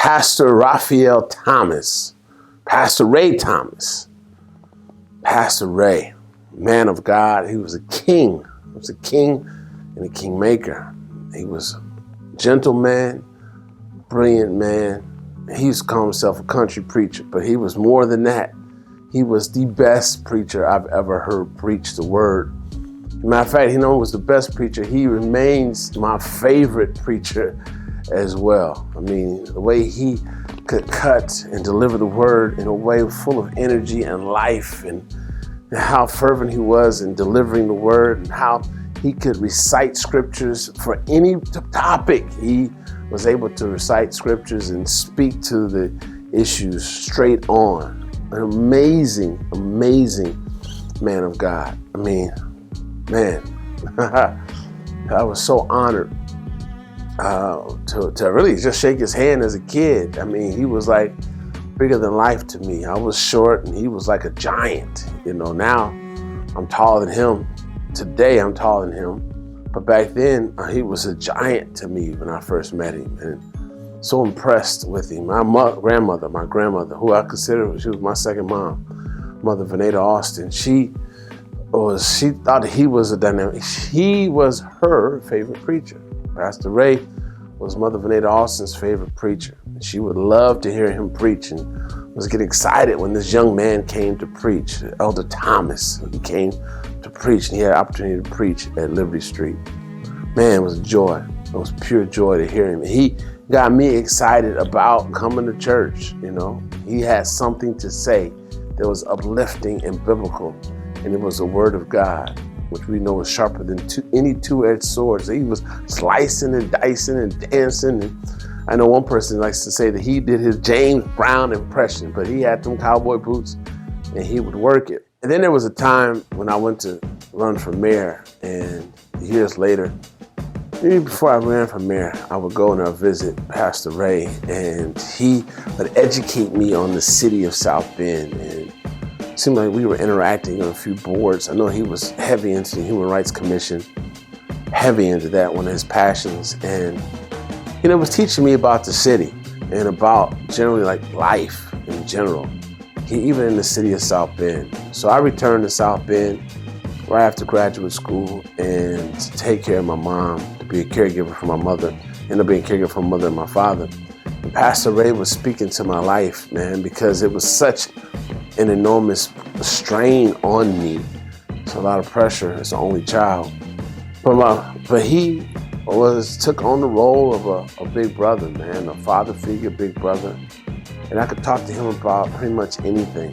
Pastor Raphael Thomas, Pastor Ray Thomas. Pastor Ray, man of God, he was a king. He was a king and a kingmaker. He was a gentleman, brilliant man. He used to call himself a country preacher, but he was more than that. He was the best preacher I've ever heard preach the word. Matter of fact, he was the best preacher. He remains my favorite preacher as well. I mean, the way he could cut and deliver the word in a way full of energy and life, and how fervent he was in delivering the word, and how he could recite scriptures for any topic. He was able to recite scriptures and speak to the issues straight on. An amazing, amazing man of God. I mean, man, I was so honored to really just shake his hand as a kid. I mean, he was like bigger than life to me. I was short and he was like a giant. Now I'm taller than him. Today I'm taller than him. But back then he was a giant to me when I first met him. And so impressed with him. My grandmother, who I consider, she was my second mom, Mother Veneta Austin. She thought he was a dynamic. He was her favorite preacher. Pastor Ray was Mother Veneta Austin's favorite preacher. She would love to hear him preach, and was getting excited when this young man came to preach, Elder Thomas. He came to preach, and he had an opportunity to preach at Liberty Street. Man, it was a joy. It was pure joy to hear him. He got me excited about coming to church. He had something to say that was uplifting and biblical, and it was the word of God, which we know is sharper than any two-edged sword. So he was slicing and dicing and dancing. And I know one person likes to say that he did his James Brown impression, but he had them cowboy boots and he would work it. And then there was a time when I went to run for mayor, and years later, maybe before I ran for mayor, I would go and visit Pastor Ray, and he would educate me on the city of South Bend. And it seemed like we were interacting on a few boards. I know he was heavy into the Human Rights Commission, heavy into that, one of his passions. And, was teaching me about the city and about generally like life in general, even in the city of South Bend. So I returned to South Bend right after graduate school and to take care of my mom, to be a caregiver for my mother, ended up being a caregiver for my mother and my father. And Pastor Ray was speaking to my life, man, because it was such an enormous strain on me. It's a lot of pressure as an only child. But he took on the role of a big brother, man, a father figure, big brother. And I could talk to him about pretty much anything.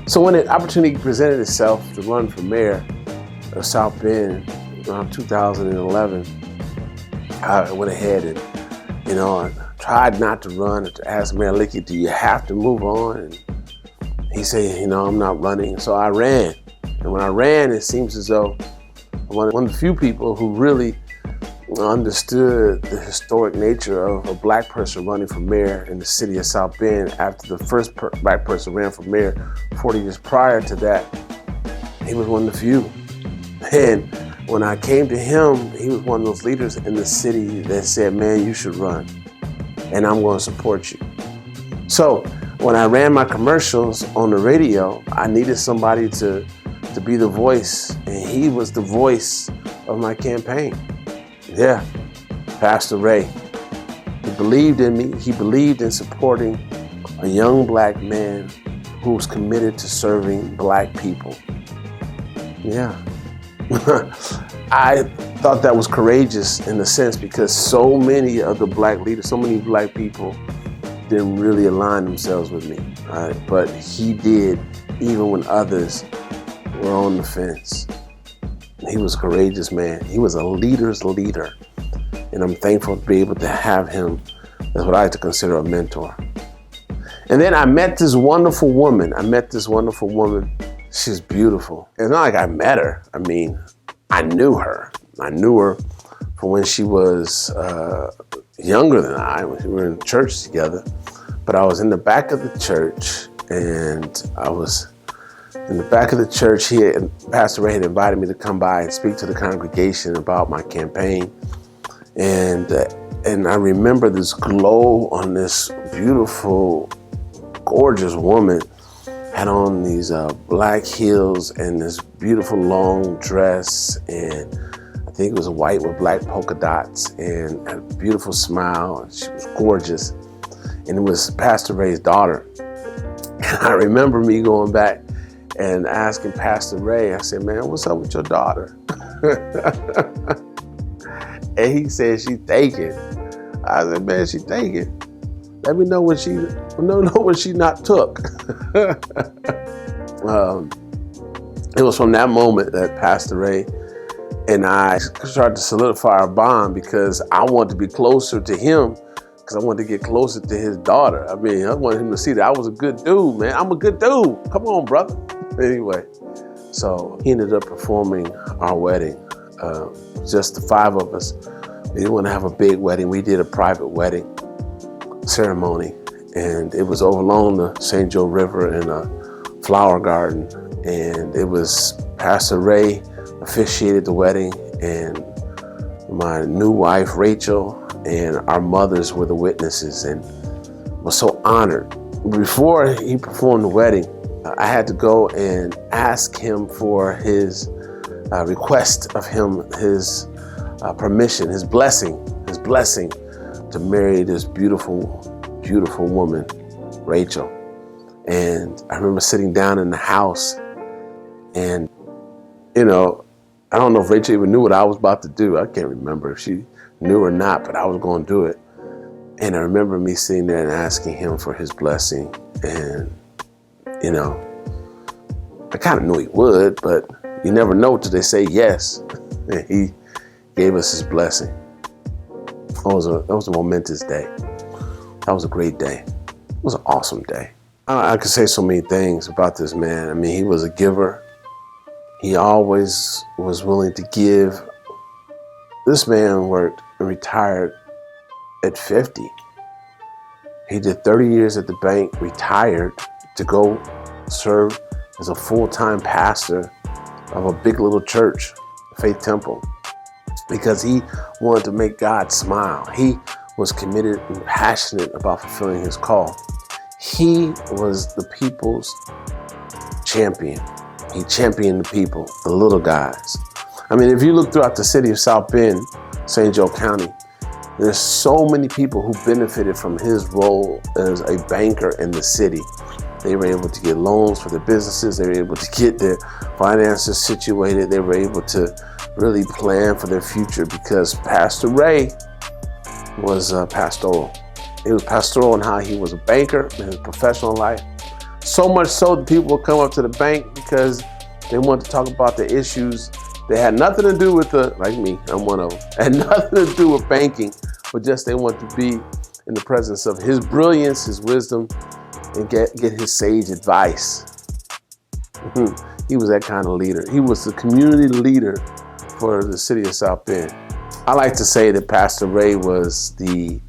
So when the opportunity presented itself to run for mayor of South Bend around 2011, I went ahead and, I tried not to run, to ask Mayor Lickey, do you have to move on? And he said, I'm not running. So I ran. And when I ran, it seems as though I'm one of the few people who really understood the historic nature of a black person running for mayor in the city of South Bend after the first black person ran for mayor 40 years prior to that. He was one of the few. And when I came to him, he was one of those leaders in the city that said, man, you should run, and I'm going to support you. So when I ran my commercials on the radio, I needed somebody to be the voice, and he was the voice of my campaign. Yeah, Pastor Ray. He believed in me. He believed in supporting a young black man who was committed to serving black people. Yeah. I thought that was courageous in a sense, because so many of the black leaders, so many black people didn't really align themselves with me. But he did, even when others were on the fence. He was a courageous man. He was a leader's leader. And I'm thankful to be able to have him as what I like to consider a mentor. And then I met this wonderful woman. She's beautiful. It's not like I met her. I mean, I knew her. I knew her from when she was younger than I, when we were in church together. But I was in the back of the church, and I was in the back of the church. Pastor Ray had invited me to come by and speak to the congregation about my campaign. And And I remember this glow on this beautiful, gorgeous woman, had on these black heels and this beautiful long dress, and I think it was white with black polka dots, and had a beautiful smile, and she was gorgeous. And it was Pastor Ray's daughter. And I remember me going back and asking Pastor Ray, I said, man, what's up with your daughter? And he said, she thinking. I said, man, she thinking. Let me know when she not took. It was from that moment that Pastor Ray and I started to solidify our bond, because I wanted to be closer to him, because I wanted to get closer to his daughter. I mean, I wanted him to see that I was a good dude, man. I'm a good dude. Come on, brother. Anyway, so he ended up performing our wedding, just the 5 of us. We didn't want to have a big wedding. We did a private wedding ceremony, and it was overlong the St. Joe River in a flower garden. And it was Pastor Ray officiated the wedding, and my new wife, Rachel, and our mothers were the witnesses, and was so honored. Before he performed the wedding, I had to go and ask him for his request of him, his permission, his blessing to marry this beautiful, beautiful woman, Rachel. And I remember sitting down in the house, and, you know, I don't know if Rachel even knew what I was about to do. I can't remember if she knew or not, but I was going to do it. And I remember me sitting there and asking him for his blessing. And, you know, I kind of knew he would, but you never know till they say yes. And he gave us his blessing. That was a momentous day. That was a great day. It was an awesome day. I could say so many things about this man. I mean, he was a giver. He always was willing to give. This man worked and retired at 50. He did 30 years at the bank, retired to go serve as a full-time pastor of a big little church, Faith Temple, because he wanted to make God smile. He was committed and passionate about fulfilling his call. He was the people's champion. He championed the people, the little guys. I mean, if you look throughout the city of South Bend, St. Joe County, there's so many people who benefited from his role as a banker in the city. They were able to get loans for their businesses. They were able to get their finances situated. They were able to really plan for their future, because Pastor Ray was pastoral. He was pastoral in how he was a banker in his professional life. So much so that people would come up to the bank because they wanted to talk about the issues that had nothing to do with like me, I'm one of them, had nothing to do with banking, but just they want to be in the presence of his brilliance, his wisdom, and get his sage advice. He was that kind of leader. He was the community leader for the city of South Bend. I like to say that Pastor Ray was the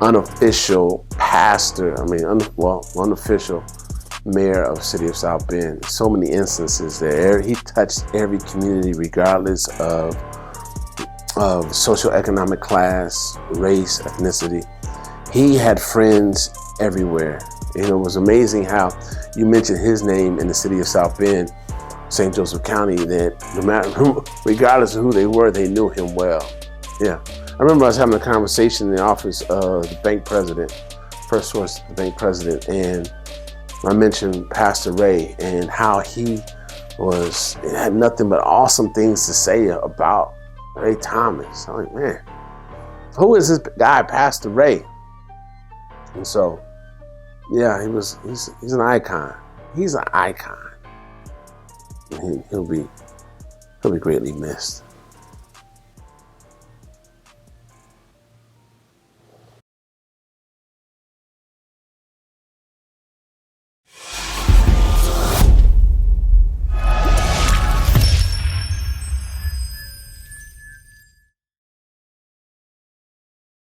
unofficial pastor, unofficial mayor of city of South Bend. So many instances there. He touched every community regardless of socioeconomic class, race, ethnicity. He had friends everywhere. You know, it was amazing how you mentioned his name in the city of South Bend, St. Joseph County, that no matter regardless of who they were, they knew him well. Yeah. I remember I was having a conversation in the office of the bank president, First Source, the bank president, and I mentioned Pastor Ray and how he had nothing but awesome things to say about Ray Thomas. I'm like, man, who is this guy, Pastor Ray? And so, yeah, he's an icon. He's an icon. And he'll be greatly missed.